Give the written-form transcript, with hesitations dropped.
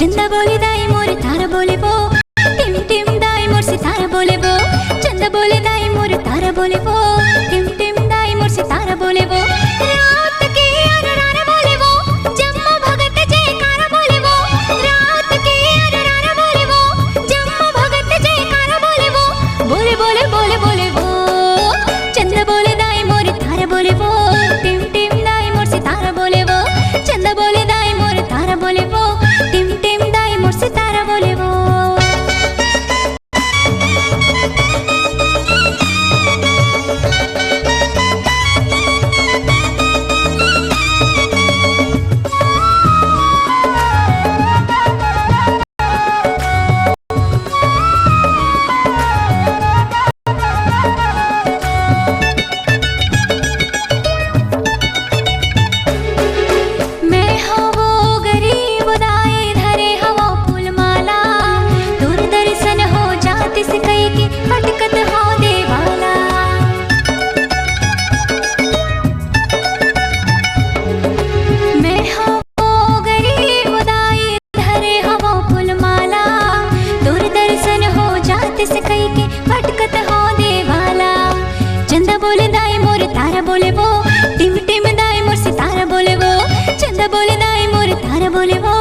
चंदा बोले दाई मोर तारा बोले वो, टिम टिम दाई मोर सितारा बोले वो। चंदा बोले दाई मोर तारा बोले वो, टिम टिम दाई मोर सितारा बोले वो। रात के अररारा बोले वो, जम्मू भगत जयकारा बोले वो। रात के अररारा बोले वो, जम्मू भगत जयकारा बोले वो। बोले बोले बोले बोले वो, चंदा बोले दाई मोर तारा बोले वो, टिम टिम दाई मोर सितारा बोले वो। चंदा बोले दाई मोर तारा बोले वो, टिम टिम दाई मोर सितारा बोले वो। चंदा बोले दाई मोर तारा बोले वो, टिम टिम दाई मोर सितारा बोले वो। चंदा बोले दाई मोर तारा बोले वो,